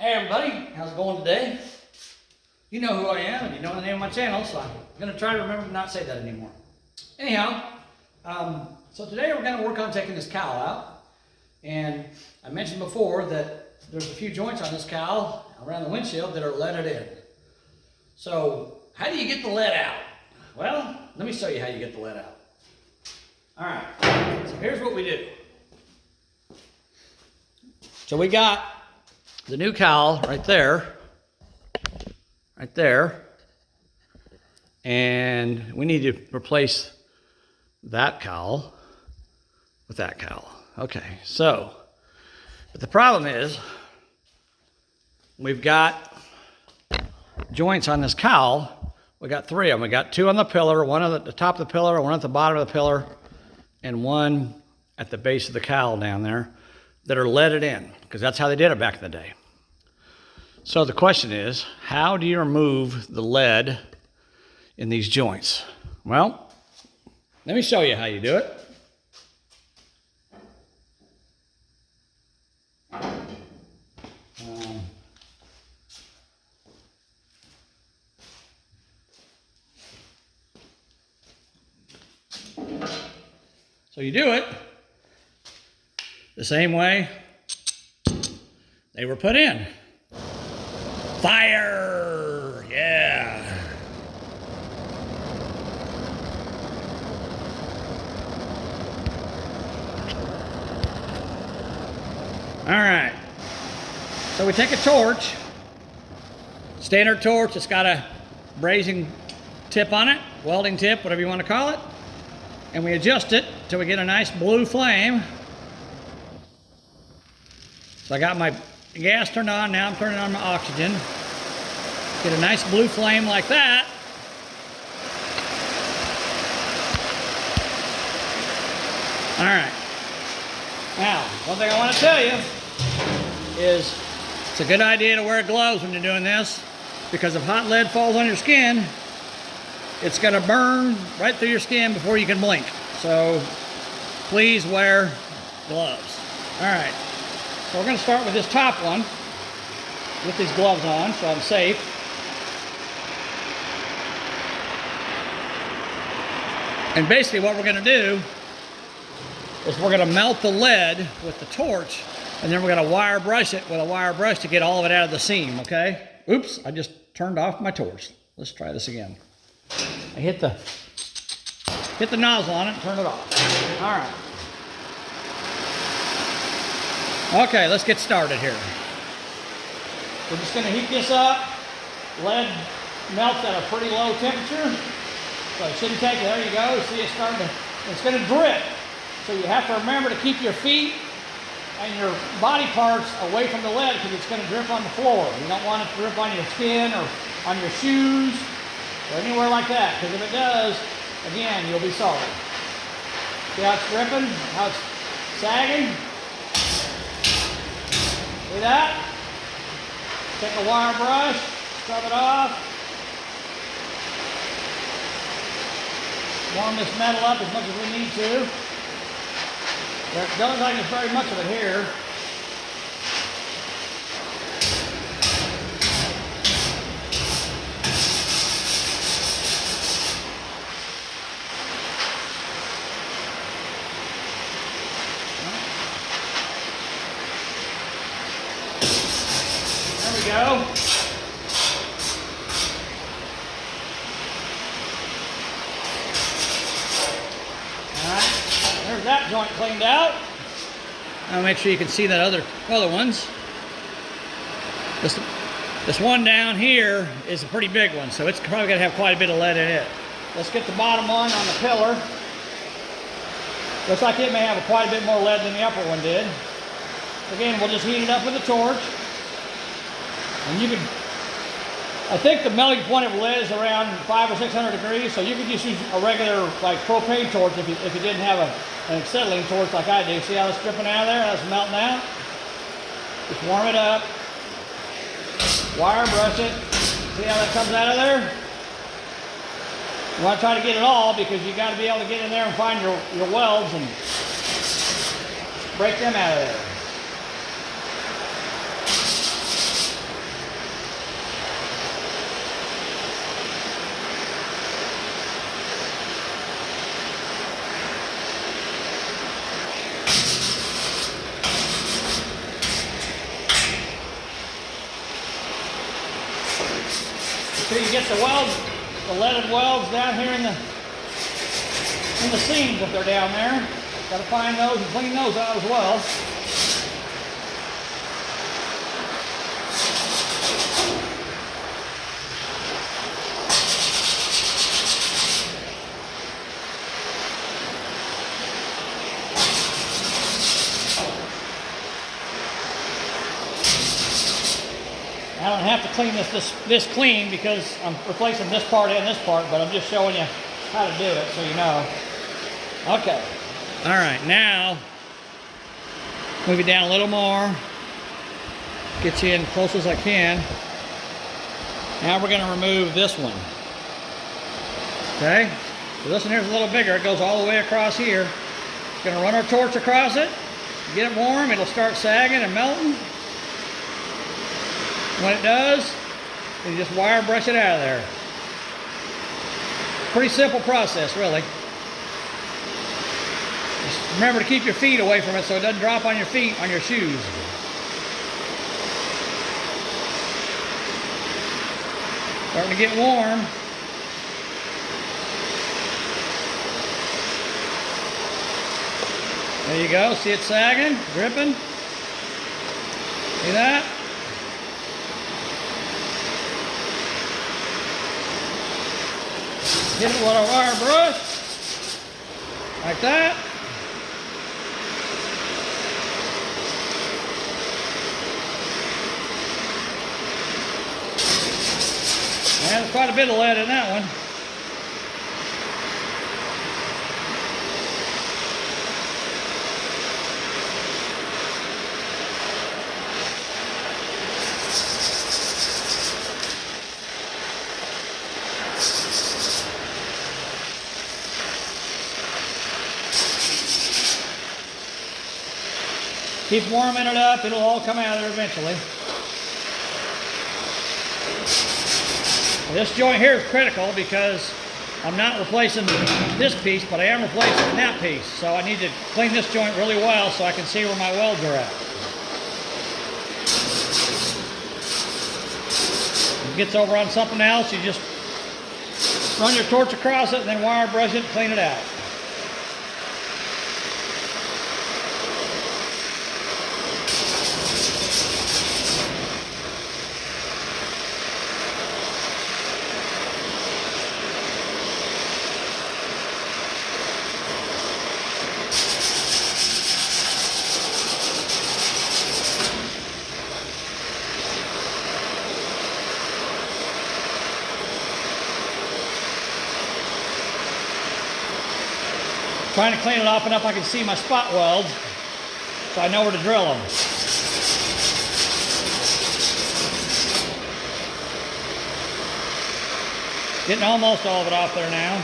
Hey everybody, how's it going today? You know who I am and you know the name of my channel, so I'm going to try to remember to not say that anymore. Anyhow, so today we're going to work on taking this cowl out. And I mentioned before that there's a few joints on this cowl around the windshield that are leaded in. So how do you get the lead out? Well, let me show you how you get the lead out. Alright, so here's what we do. So we got the new cowl right there, and we need to replace that cowl with that cowl. Okay, so, but the problem is, we've got joints on this cowl. We got three of them. We got two on the pillar, one at the top of the pillar, one at the bottom of the pillar, and one at the base of the cowl down there that are leaded in, because that's how they did it back in the day. So the question is, how do you remove the lead in these joints? Well, let me show you how you do it. So you do it the same way they were put in. Fire! Yeah! All right. So we take a torch, standard torch. It's got a brazing tip on it, welding tip, whatever you want to call it. And we adjust it till we get a nice blue flame. So I got my gas turned on, now I'm turning on my oxygen. Get a nice blue flame like that. All right. Now, one thing I want to tell you is it's a good idea to wear gloves when you're doing this, because if hot lead falls on your skin, it's going to burn right through your skin before you can blink. So please wear gloves. All right. So we're going to start with this top one with these gloves on, so I'm safe. And basically what we're going to do is we're going to melt the lead with the torch, and then we're going to wire brush it with a wire brush to get all of it out of the seam, okay? Oops, I just turned off my torch. Let's try this again. I hit the nozzle on it and turn it off. All right. Okay, let's get started here. We're just going to heat this up. Lead melts at a pretty low temperature, so it shouldn't take, there you go, see it's starting to, it's going to drip. So you have to remember to keep your feet and your body parts away from the lead, because it's going to drip on the floor. You don't want it to drip on your skin or on your shoes or anywhere like that, because if it does, again, you'll be sorry. See how it's dripping, how it's sagging? See that? Take a wire brush, scrub it off. Warm this metal up as much as we need to. There doesn't like there's very much of it here. Go. All right, there's that joint cleaned out. Now make sure you can see that other ones. This one down here is a pretty big one, so it's probably going to have quite a bit of lead in it. Let's get the bottom one on the pillar. Looks like it may have quite a bit more lead than the upper one did. Again, we'll just heat it up with a torch. And you can, I think the melting point of lead is around 500 or 600 degrees, so you could just use a regular like propane torch if you didn't have an acetylene torch like I do. See how it's dripping out of there, how it's melting out? Just warm it up, wire brush it, see how that comes out of there? You want to try to get it all, because you got to be able to get in there and find your welds and break them out of there. Till you get the welds, the leaded welds down here in the seams if they're down there. Got to find those and clean those out as well. I don't have to clean this clean because I'm replacing this part and this part, but I'm just showing you how to do it so you know. Okay. All right, now move it down a little more. Get you in close as I can. Now we're going to remove this one. Okay? So this one here is a little bigger. It goes all the way across here. Going to run our torch across it. Get it warm. It'll start sagging and melting. When it does, you just wire brush it out of there. Pretty simple process, really. Just remember to keep your feet away from it so it doesn't drop on your feet, on your shoes. Starting to get warm. There you go. See it sagging, dripping? See that? Hit it with a wire brush, like that. And there's quite a bit of lead in that one. Keep warming it up, it'll all come out of there eventually. This joint here is critical because I'm not replacing this piece, but I am replacing that piece. So I need to clean this joint really well so I can see where my welds are at. If it gets over on something else, you just run your torch across it and then wire brush it and clean it out. Trying to clean it off enough I can see my spot welds so I know where to drill them. Getting almost all of it off there now.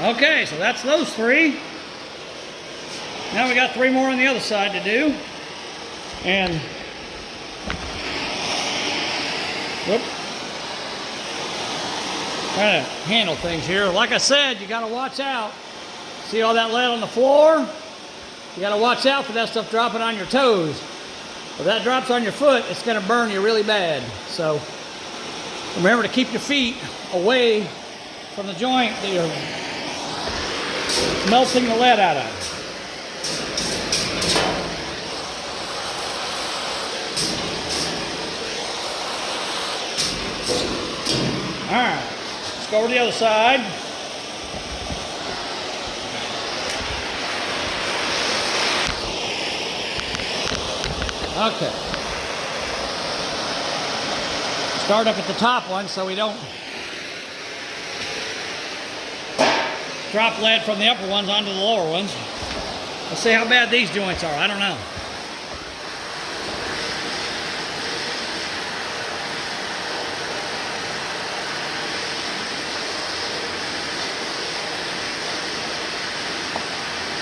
Okay, so that's those three. Now we got three more on the other side to do. And whoop, trying to handle things here. Like I said, you got to watch out. See all that lead on the floor? You got to watch out for that stuff dropping on your toes. If that drops on your foot, it's going to burn you really bad. So remember to keep your feet away from the joint that you're melting the lead out of it. All right, let's go over to the other side. Okay. Start up at the top one so we don't drop lead from the upper ones onto the lower ones. Let's see how bad these joints are. I don't know.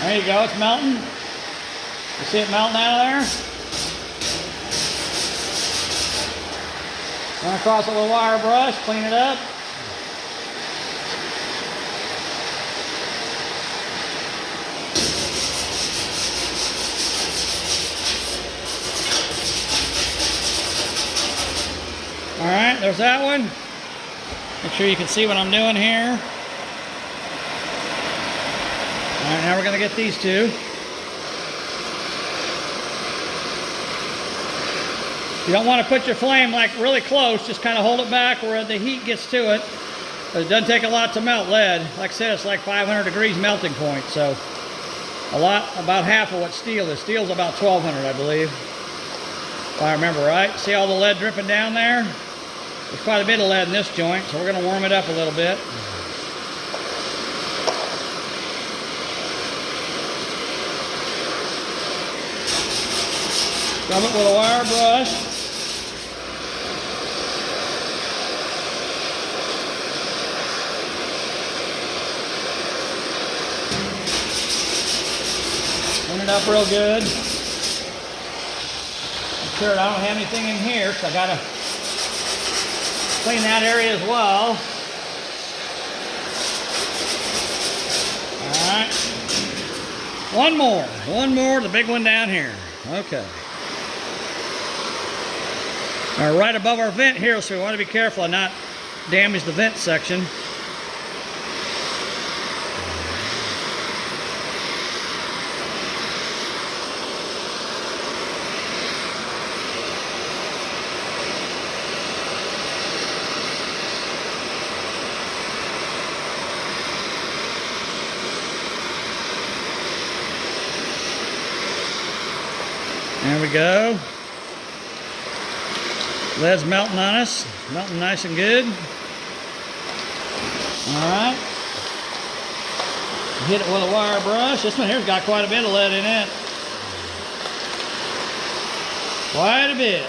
There you go, it's melting. You see it melting out of there? Run across it with a wire brush, clean it up. All right, there's that one. Make sure you can see what I'm doing here. All right, now we're going to get these two. You don't want to put your flame like really close, just kind of hold it back where the heat gets to it. But it doesn't take a lot to melt lead. Like I said, it's like 500 degrees melting point, so about half of what steel is. Steel's about 1200, I believe, if I remember right. See all the lead dripping down there? There's quite a bit of lead in this joint, so we're going to warm it up a little bit. Rub it with a wire brush. Clean it up real good. Make sure I don't have anything in here, so I gotta clean that area as well. All right. One more, the big one down here. Okay. Now, right above our vent here, so we want to be careful and not damage the vent section. There we go. Lead's melting on us, melting nice and good. All right. Hit it with a wire brush. This one here's got quite a bit of lead in it. Quite a bit.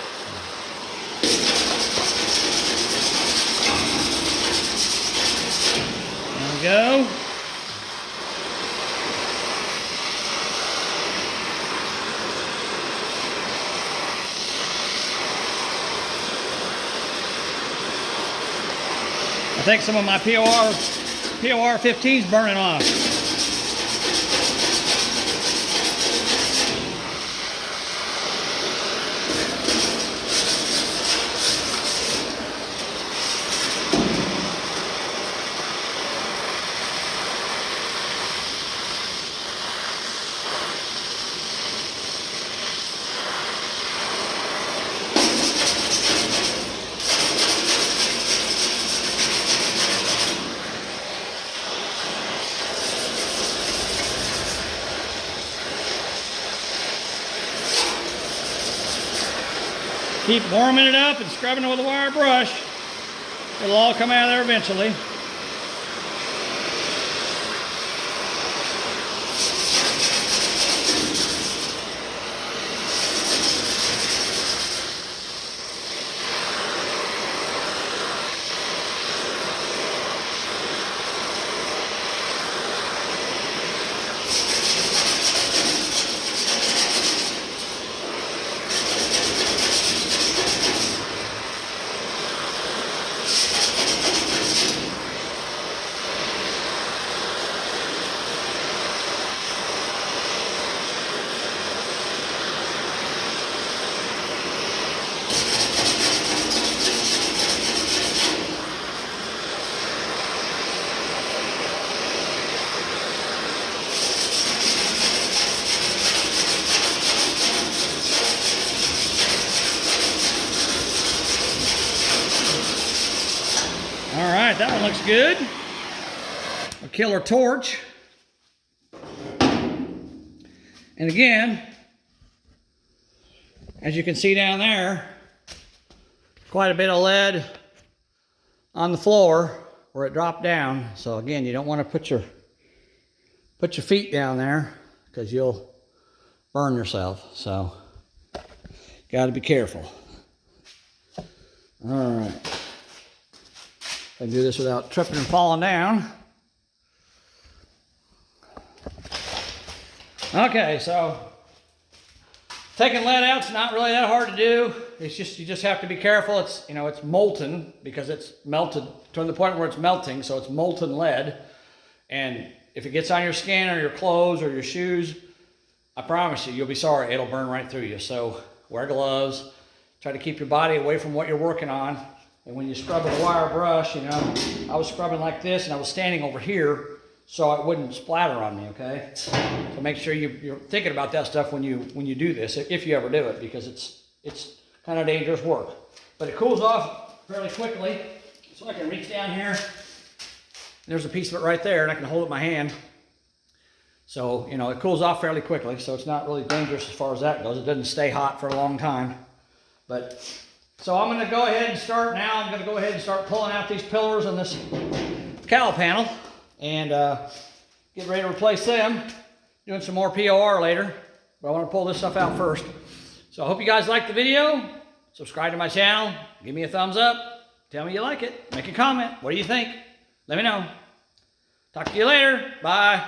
There we go. I think some of my POR 15's burning off. Keep warming it up and scrubbing it with a wire brush. It'll all come out of there eventually. right, that one looks good. A killer torch. And again, as you can see down there, quite a bit of lead on the floor where it dropped down. So again, you don't want to put your feet down there because you'll burn yourself. So got to be careful. All right. I can do this without tripping and falling down. Okay, so taking lead out is not really that hard to do. It's just, you just have to be careful. It's, you know, it's molten because it's melted to the point where it's melting, so it's molten lead. And if it gets on your skin or your clothes or your shoes, I promise you, you'll be sorry. It'll burn right through you. So wear gloves. Try to keep your body away from what you're working on. And when you scrub with a wire brush, you know, I was scrubbing like this and I was standing over here so it wouldn't splatter on me, okay? So make sure you're thinking about that stuff when you do this, if you ever do it, because it's kind of dangerous work. But it cools off fairly quickly. So I can reach down here. There's a piece of it right there and I can hold it in my hand. So, you know, it cools off fairly quickly, so it's not really dangerous as far as that goes. It doesn't stay hot for a long time. But, so I'm going to go ahead and start now. I'm going to go ahead and start pulling out these pillars on this cowl panel and get ready to replace them. Doing some more POR later, but I want to pull this stuff out first. So I hope you guys liked the video. Subscribe to my channel. Give me a thumbs up. Tell me you like it. Make a comment. What do you think? Let me know. Talk to you later. Bye.